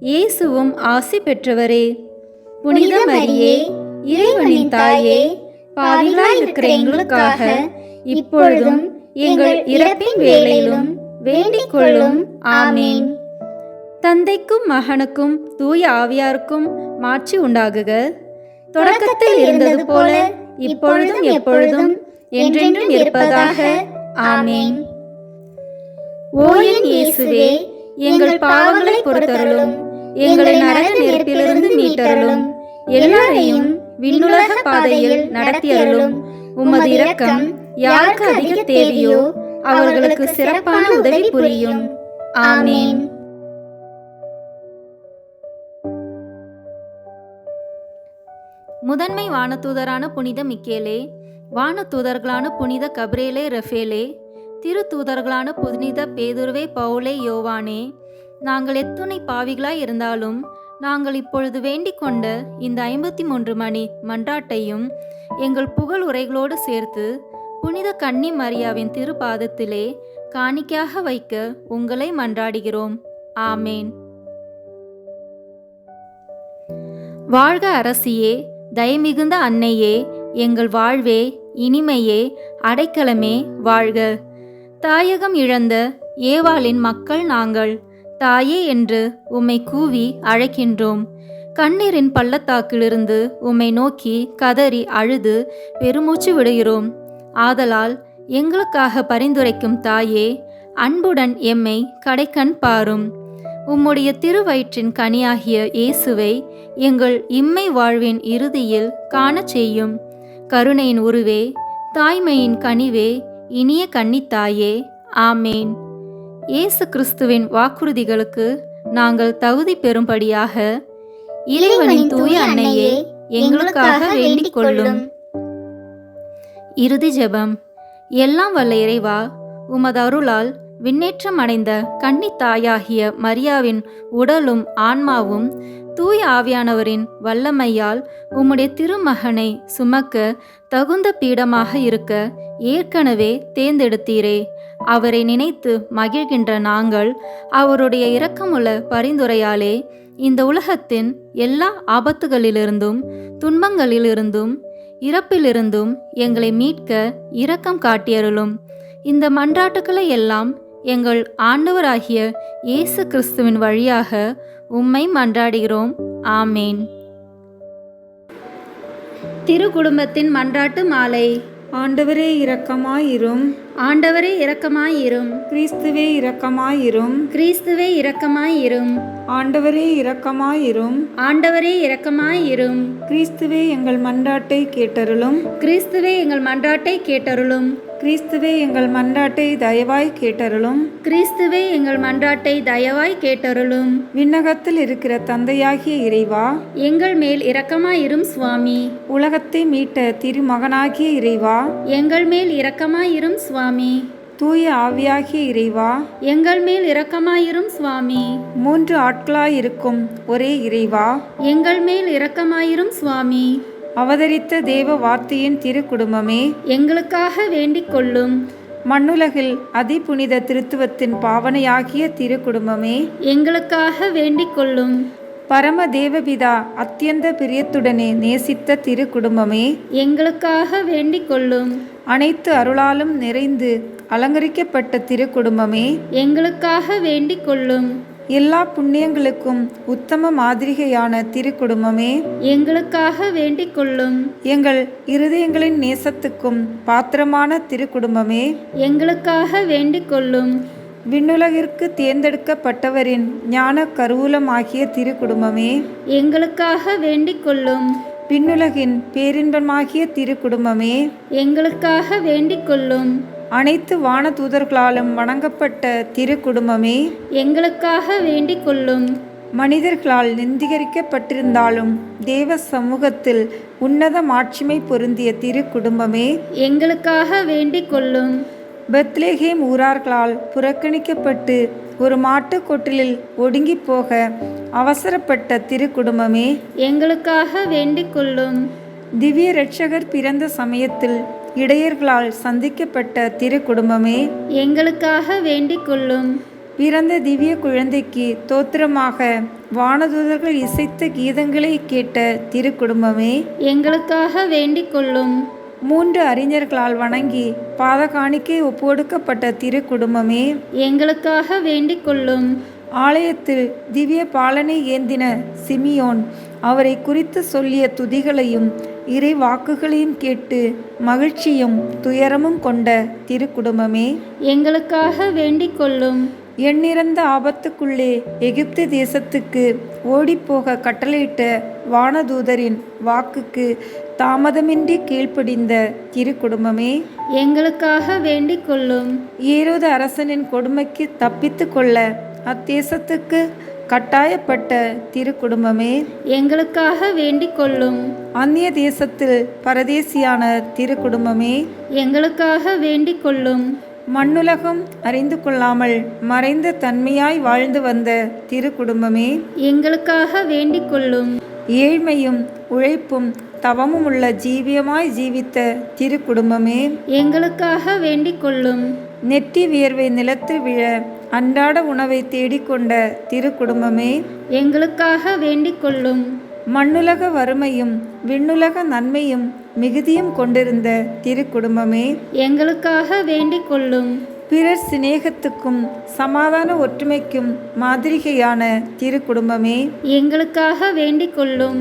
இயேசுவும் ஆசி பெற்றவரே. புனித மரியே, இறைவனின் தாயே, பாவிகளாய் இருக்கிற எங்களுக்காக இப்பொழுதும் எங்கள் இறப்பின் வேளையிலும் வேண்டிக் கொள்ளும். ஆமேன். தந்தைக்கும் மகனுக்கும் தூய ஆவியாருக்கும் மாட்சி உண்டாகுக. தொடக்கத்தில் இருந்தது போல இப்பொழுதும் எப்பொழுதும் என்றென்றும் இருப்பதாக. ஆமேன். ஓ என் இயேசுவே, எங்கள் பாவங்களை பொறுத்தருளும், எங்களை நரக நெருப்பிலிருந்து மீட்டருளும், எல்லாரையும் விண்ணுலக பாதையில் நடத்தியருளும். உமது இரக்கம் யாருக்கு அதிக தேவையோ அவர்களுக்கு சிறப்பான உதவி புரியும். ஆமேன். முதன்மை வானதூதரான புனித மிக்கேலே, வானதூதர்களான புனித கபிரேலே ரஃபேலே, திருத்தூதர்களான புனித பேதுருவே பவுலே யோவானே, நாங்கள் எத்துணை பாவிகளாய் இருந்தாலும் நாங்கள் இப்பொழுது வேண்டிக் கொண்ட இந்த 53 மணி மன்றாட்டையும் எங்கள் புகழ் உரைகளோடு சேர்த்து புனித கன்னி மரியாவின் திருப்பாதத்திலே காணிக்கையாக வைக்க உங்களை மன்றாடுகிறோம். ஆமேன். வாழ்க அரசியே, தயமிகுந்த அன்னையே, எங்கள் வாழ்வே, இனிமையே, அடைக்கலமே வாழ்க. தாயகம் இழந்த ஏவாளின் மக்கள் நாங்கள். தாயே என்று உம்மை கூவி அழைக்கின்றோம். கண்ணீரின் பள்ளத்தாக்கிலிருந்து உம்மை நோக்கி கதறி அழுது பெருமூச்சு விடுகிறோம். ஆதலால் எங்களுக்காக பரிந்துரைக்கும் தாயே, அன்புடன் எம்மை கடைக்கண் பாரும். உம்முடைய திருவயிற்றின் கனியாகிய இயேசுவை எங்கள் இம்மை வாழ்வின் இறுதியில் காணச் செய்யும். கருணையின் உருவே, தாய்மையின் கனிவே, இனிய கன்னித்தாயே. ஆமேன். இயேசு கிறிஸ்துவின் வாக்குறுதிகளுக்கு நாங்கள் தகுதி பெறும்படியாக இறைவனின் தூய அன்னையே எங்களுக்காக வேண்டிக் கொள்ளும். இறுதி ஜெபம். எல்லாம் வல்ல இறைவா, உமது அருளால் விண்ணேற்றம் அடைந்த கன்னித்தாயாகிய மரியாவின் உடலும் ஆன்மாவும் தூய ஆவியானவரின் வல்லமையால் உம்முடைய திருமகனை சுமக்க தகுந்த பீடமாக இருக்க ஏற்கனவே தேர்ந்தெடுத்தீரே. அவரை நினைத்து மகிழ்கின்ற நாங்கள் அவருடைய இரக்கமுள்ள பரிந்துரையாலே இந்த உலகத்தின் எல்லா ஆபத்துகளிலிருந்தும் துன்பங்களிலிருந்தும் இறப்பிலிருந்தும் எங்களை மீட்க இரக்கம் காட்டியருளும். இந்த மன்றாட்டுக்களை எல்லாம் எங்கள் ஆண்டவராகிய இயேசு கிறிஸ்துவின் வழியாக உம்மை மன்றாடுகிறோம். ஆமேன். திருக்குடும்பத்தின் மன்றாட்டு மாலை. ஆண்டவரே இரக்கமாயிரும். ஆண்டவரே இரக்கமாயிரும். கிறிஸ்துவே இரக்கமாயிரும். கிறிஸ்துவே இரக்கமாயிரும். ஆண்டவரே இரக்கமாயிரும். ஆண்டவரே இரக்கமாயிரும். கிறிஸ்துவே எங்கள் மன்றாட்டை கேட்டருளும். கிறிஸ்துவே எங்கள் மன்றாட்டை கேட்டருளும். கிறிஸ்துவே எங்கள் மன்றாட்டை தயவாய் கேட்டருளும். கிறிஸ்துவே எங்கள் மன்றாட்டை தயவாய் கேட்டருளும். விண்ணகத்தில் இருக்கிற தந்தையாகிய இறைவா, எங்கள் மேல் இரக்கமாயிரும் சுவாமி. உலகத்தை மீட்ட திருமகனாகிய இறைவா, எங்கள் மேல் இரக்கமாயிரும் சுவாமி. தூய ஆவியாகிய இறைவா, எங்கள் மேல் இரக்கமாயிரும் சுவாமி. 3 ஆட்களாயிருக்கும் ஒரே இறைவா, எங்கள் மேல் இரக்கமாயிரும் சுவாமி. அவதரித்த தேவ வார்த்தையின் திருக்குடும்பமே, எங்களுக்காக வேண்டிக் கொள்ளும். மண்ணுலகில் அதிபுனித திருத்துவத்தின் பாவனையாகிய திரு குடும்பமே, எங்களுக்காக வேண்டிக் கொள்ளும். பரம தேவபிதா அத்தியந்த பிரியத்துடனே நேசித்த திரு குடும்பமே, எங்களுக்காக வேண்டிக் கொள்ளும். அனைத்து அருளாலும் நிறைந்து அலங்கரிக்கப்பட்ட திரு குடும்பமே, எங்களுக்காக வேண்டிக் கொள்ளும். எல்லா புண்ணியங்களுக்கும் உத்தம மாதிரிகையான திரு குடும்பமே, எங்களுக்காக வேண்டிக் கொள்ளும். எங்கள் இருதயங்களின் நேசத்துக்கும் பாத்திரமான திரு குடும்பமே, எங்களுக்காக வேண்டிக் கொள்ளும். விண்ணுலகிற்கு தேர்ந்தெடுக்கப்பட்டவரின் ஞான கருவூலமாகிய திரு குடும்பமே, எங்களுக்காக வேண்டிக் கொள்ளும். விண்ணுலகின் பேரின்பமாகிய திரு குடும்பமே, எங்களுக்காக வேண்டிக் கொள்ளும். அனைத்து வானதூதர்களாலும் வணங்கப்பட்ட திரு குடும்பமே, எங்களுக்காக வேண்டிக் கொள்ளும். மனிதர்களால் நிந்திகரிக்கப்பட்டிருந்தாலும் தேவ சமூகத்தில் உன்னத மாட்சிமை பொருந்திய திரு குடும்பமே, எங்களுக்காக வேண்டிக் கொள்ளும். பெத்லேஹேம் ஊரார்களால் புறக்கணிக்கப்பட்டு ஒரு மாட்டுக் கொட்டிலில் ஒடுங்கி போக அவசரப்பட்ட திரு குடும்பமே, எங்களுக்காக வேண்டிக் கொள்ளும். திவ்ய இரட்சகர் பிறந்த சமயத்தில் இடையர்களால் சந்திக்கப்பட்ட திரு குடும்பமே, எங்களுக்காக வேண்டிக் கொள்ளும். பிறந்த திவ்ய குழந்தைக்கு தோத்திரமாக வானதூதர்கள் இசைத்த கீதங்களை கேட்ட திரு குடும்பமே, எங்களுக்காக வேண்டிக் கொள்ளும். 3 அறிஞர்களால் வணங்கி பாதகாணிக்கை ஒப்புக்கொடுக்கப்பட்ட திரு குடும்பமே, எங்களுக்காக வேண்டிக் கொள்ளும். ஆலயத்தில் திவ்ய பாலனை ஏந்தின சிமியோன் அவரை குறித்து சொல்லிய துதிகளையும் இறை வாக்குகளையும் கேட்டு மகிழ்ச்சியும் துயரமும் கொண்ட திரு குடும்பமே, எங்களுக்காக வேண்டிக் கொள்ளும். எண்ணிறந்த ஆபத்துக்குள்ளே எகிப்து தேசத்துக்கு ஓடிப்போக கட்டளையிட்ட வானதூதரின் வாக்குக்கு தாமதமின்றி கீழ்ப்படிந்த திரு குடும்பமே, எங்களுக்காக வேண்டிக் கொள்ளும். ஏரோது அரசனின் கொடுமைக்கு தப்பித்து கொள்ள அத்தேசத்துக்கு கட்டாயப்பட்ட திரு குடும்பமே, எங்களுக்காக வேண்டிக் கொள்ளும். அந்நிய தேசத்தில் பரதேசியான திரு குடும்பமே, எங்களுக்காக வேண்டிக் கொள்ளும். மண்ணுலகம் அறிந்து கொள்ளாமல் மறைந்த தன்மையாய் வாழ்ந்து வந்த திரு குடும்பமே, எங்களுக்காக வேண்டிக் கொள்ளும். ஏழ்மையும் உழைப்பும் தவமும் உள்ள ஜீவியமாய் ஜீவித்த திரு குடும்பமே, எங்களுக்காக வேண்டிக் கொள்ளும். நெற்றி வியர்வை நிலத்தில் விழ அன்றாட உணவை தேடிக்கொண்ட திரு குடும்பமே, எங்களுக்காக வேண்டிக் கொள்ளும். மண்ணுலக வறுமையும் விண்ணுலக நன்மையும் மிகுதியும் கொண்டிருந்த திரு குடும்பமே, எங்களுக்காக வேண்டிக் கொள்ளும். பிறர் சிநேகத்துக்கும் சமாதான ஒற்றுமைக்கும் மாதிரிகையான திரு குடும்பமே, எங்களுக்காக வேண்டிக் கொள்ளும்.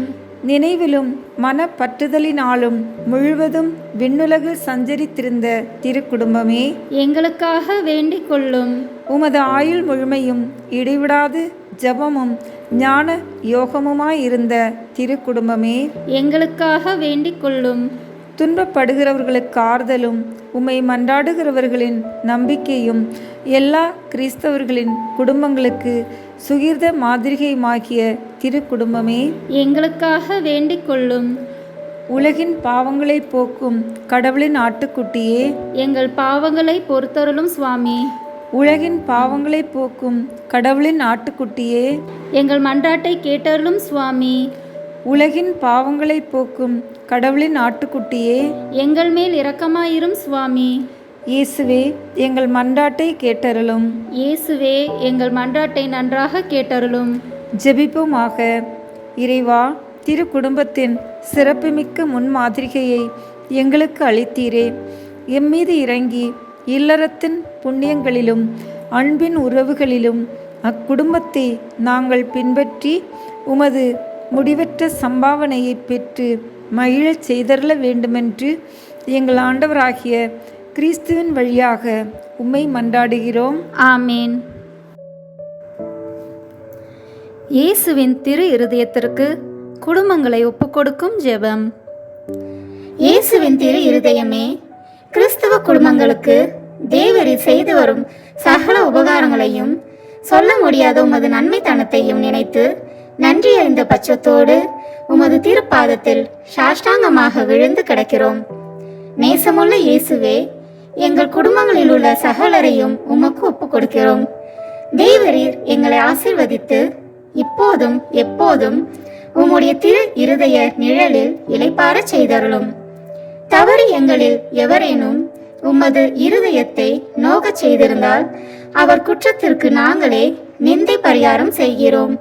நினைவிலும் மனப்பற்றுதலினாலும் முழுவதும் விண்ணுலகில் சஞ்சரித்திருந்த திரு குடும்பமே, எங்களுக்காக வேண்டிக் கொள்ளும். உமது ஆயுள் முழுமையும் இடைவிடாது ஜபமும் ஞான யோகமுமாயிருந்த திரு குடும்பமே, எங்களுக்காக வேண்டிக் கொள்ளும். துன்பப்படுகிறவர்களுக்கு ஆறுதலும் உம்மை மன்றாடுகிறவர்களின் நம்பிக்கையும் எல்லா கிறிஸ்தவர்களின் குடும்பங்களுக்கு சுகிர்த மாதிரிகையுமாகிய திரு குடும்பமே, எங்களுக்காக வேண்டிக் கொள்ளும். உலகின் பாவங்களை போக்கும் கடவுளின் ஆட்டுக்குட்டியே, எங்கள் பாவங்களை பொறுத்தருளும் சுவாமி. உலகின் பாவங்களை போக்கும் கடவுளின் ஆட்டுக்குட்டியே, எங்கள் மன்றாட்டை கேட்டருளும் சுவாமி. உலகின் பாவங்களை போக்கும் கடவுளின் ஆட்டுக்குட்டியே, எங்கள் மேல் இரக்கமாயிரும் சுவாமி. இயேசுவே எங்கள் மன்றாட்டை கேட்டருளும். இயேசுவே எங்கள் மன்றாட்டை நன்றாக கேட்டருளும். ஜெபிப்போமாக. இறைவா, திரு குடும்பத்தின் சிறப்புமிக்க முன்மாதிரிகையை எங்களுக்கு அளித்தீரே. எம்மீது இறங்கி இல்லறத்தின் புண்ணியங்களிலும் அன்பின் உறவுகளிலும் அக்குடும்பத்தை நாங்கள் பின்பற்றி உமது முடிவற்ற சம்பாவனையை பெற்று மகிழச் செய்தருள வேண்டுமென்று எங்கள் ஆண்டவராகிய கிறிஸ்துவின் வழியாக உம்மை மன்றாடுகிறோம். ஆமேன். இயேசுவின் திரு இருதயத்திற்கு குடும்பங்களை ஒப்புக்கொடுக்கும் ஜெபம். இயேசுவின் திரு இருதயமே, கிறிஸ்தவ குடும்பங்களுக்கு தேவரீர் செய்து வரும் சகல உபகாரங்களையும் சொல்ல முடியாத உமது நன்மைத்தனத்தையும் நினைத்து நன்றி அறிந்த பட்சத்தோடு உமது திருப்பாதத்தில் சாஷ்டாங்கமாக விழுந்து கிடக்கிறோம். நேசமுள்ள இயேசுவே, எங்கள் குடும்பங்களில் உள்ள சகலரையும் உமக்கு ஒப்புக் கொடுக்கிறோம். தேவரீர் எங்களை ஆசீர்வதித்து இப்போதும் எப்போதும் உம்முடைய திரு இருதய நிழலில் இளைப்பாறச் செய்தருளும். தவறு எங்களில் எவரேனும் உமது இருதயத்தை நோகச் செய்திருந்தால் அவர் குற்றத்திற்கு நாங்களே நிந்தை பரிகாரம் செய்கிறோம்.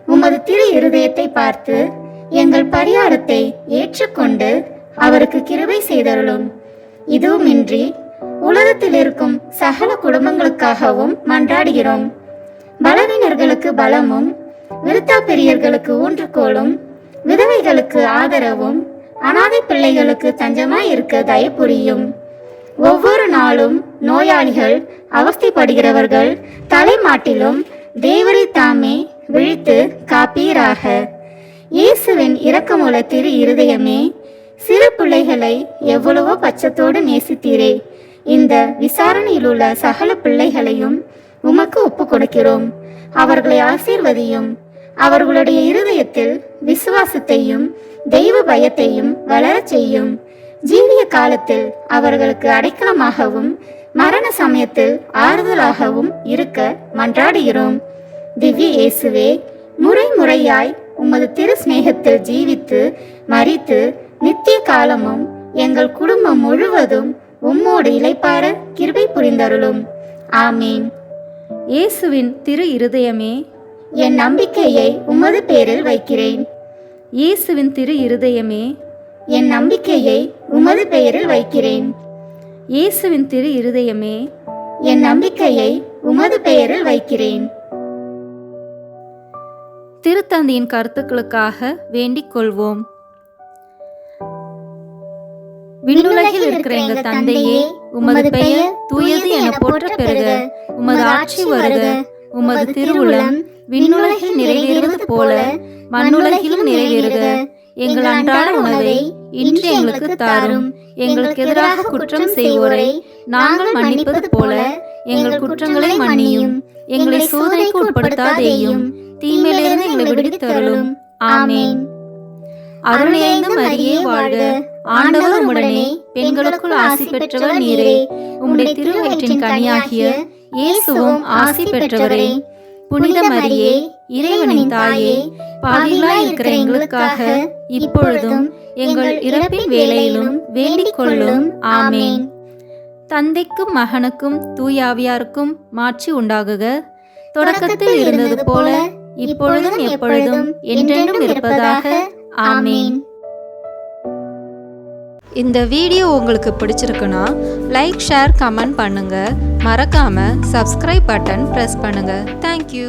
உமது திரு இருதயத்தை பார்த்து எங்கள் பரிகாரத்தை ஏற்றுக்கொண்டு அவருக்கு கிருபை செய்தருளும். இதுவுமின்றி உலகத்தில் இருக்கும் சகல குடும்பங்களுக்காகவும் மன்றாடுகிறோம். பலவீனர்களுக்கு பலமும், விருத்தாப்பிரியர்களுக்கு ஊன்றுகோலும், விதவைகளுக்கு ஆதரவும், அனாதை பிள்ளைகளுக்கு தஞ்சமாய் இருக்க தயப்புரியும். ஒவ்வொரு நாளும் நோயாளிகள், அவஸ்தைப்படுகிறவர்கள் தலைமாட்டிலும் தேவரை தாமே விழித்து காப்பீராக. இயேசுவின் இரக்கமுள்ள திரு இருதயமே, சிறு பிள்ளைகளை எவ்வளவோ பட்சத்தோடு நேசித்தீரே. இந்த விசாரணையில் உள்ள சகல பிள்ளைகளையும் உமக்கு ஒப்பு கொடுக்கிறோம். அவர்களை ஆசீர்வதியும். அவர்களுடைய இருதயத்தில் விசுவாசத்தையும் தெய்வ பயத்தையும் வளரச் செய்யும். ஜீவிய காலத்தில் அவர்களுக்கு அடைக்கலமாகவும் மரண சமயத்தில் ஆறுதலாகவும் இருக்க மன்றாடுகிறோம். திவ்ய இயேசுவே, முறை முறையாய் உமது திரு சிநேகத்தில் ஜீவித்து மரித்து நித்திய காலமும் எங்கள் குடும்பம் முழுவதும் உம்மோடு இளைப்பார கிருபை புரிந்தருளும். ஆமீன். இயேசுவின் திரு இருதயமே, என் நம்பிக்கையை உமது பேரில் வைக்கிறேன். இயேசுவின் திரு இருதயமே, என் நம்பிக்கையை உமது பெயரில் வைக்கிறேன். இயேசுவின் திரு இருதயமே, என் நம்பிக்கையை உமது பெயரில் வைக்கிறேன். திருத்தந்தையின் கருத்துக்களுக்காக வேண்டிக் கொள்வோம். விண்ணுலகில் இருக்கிற எங்கள் தந்தையே, உமது பெயர் தூயது என போற்ற பெறுக. உமது ஆட்சி வருக. உமது திருவுளம் விண்ணுலகில் நிறைவேறுவது போல மண்ணுலகிலும் நிறைவேறுக. எங்கள் அன்றாட உணவை இன்று எங்களுக்கு தாரும். எங்களுக்கு எதிராக குற்றம் செய்வோரை நாங்கள் மன்னிப்பது போல எங்கள் குற்றங்களை மன்னியும். எங்களை சோதனைக்கு உட்படுத்தாதேயும், தீமையிலிருந்து எங்களை விடுவித்தருளும். ஆமேன். அருள் நிறைந்த மரியே வாழ்க. ஆண்டவர் உம்முடனே, பெண்களுக்குள் ஆசி பெற்றவர் நீரே. உம்முடைய திருவயிற்றின் கனியாகிய இயேசுவும் ஆசி பெற்றவரே. புனித மரியே, இறைவனின் தாயே, பாவிகளாய் இருக்கிற எங்களுக்காக இப்பொழுதும் எங்கள் இறப்பின் வேளையிலும் வேண்டிக் கொள்ளும். ஆமேன். தந்தைக்கும் மகனுக்கும் தூயாவியாருக்கும் மாட்சி உண்டாகுக. தொடக்கத்தில் இருந்தது போல இப்பொழுதும் எப்பொழுதும் என்றென்றும் இருப்பதாக. ஆமேன். இந்த வீடியோ உங்களுக்கு பிடிச்சிருக்குன்னா லைக், ஷேர், கமெண்ட் பண்ணுங்க. மறக்காம சப்ஸ்கிரைப் பட்டன் பிரஸ் பண்ணுங்க. தேங்க்யூ.